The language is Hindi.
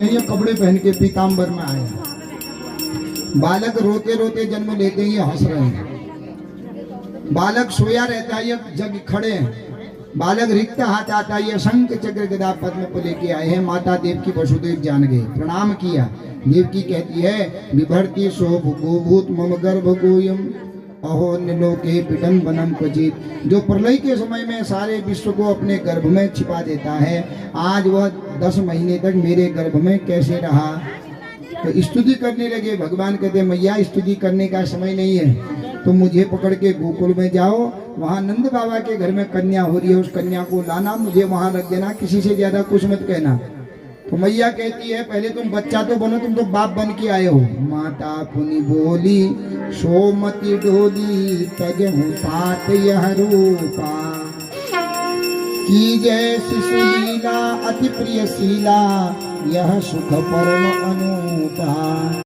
ये कपड़े पहन के पीताम्बर में आए। बालक रोते रोते जन्म लेते ही हंस रहे हैं। बालक सोया रहता है, ये जग खड़े हैं। बालक रिक्त हाथ आता है, ये शंख चक्र गदा पद्म को लेके आए हैं। माता देवकी वसुदेव जान गए, प्रणाम किया। देवकी कहती है, विभर्ति शोभ गोभूत मम गर्भ गोयम अहो निलोके विडंबनम क्वचित। जो प्रलय के समय में सारे विश्व को अपने गर्भ में छिपा देता है, आज वह 10 महीने तक मेरे गर्भ में कैसे रहा। तो स्तुति करने लगे। भगवान कहते, मैया स्तुति करने का समय नहीं है, तो मुझे पकड़ के गोकुल में जाओ, वहाँ नंद बाबा के घर में कन्या हो रही है, उस कन्या को लाना, मुझे वहाँ रख देना, किसी से ज्यादा कुछ मत कहना। तो मैया कहती है, पहले तुम बच्चा तो बनो, तुम तो बाप बन के आए हो। माता पुनि बोली सोमति डोली तजहु तात यह रूपा की जय शिशु लीला अति प्रिय शीला यह सुख परम अनु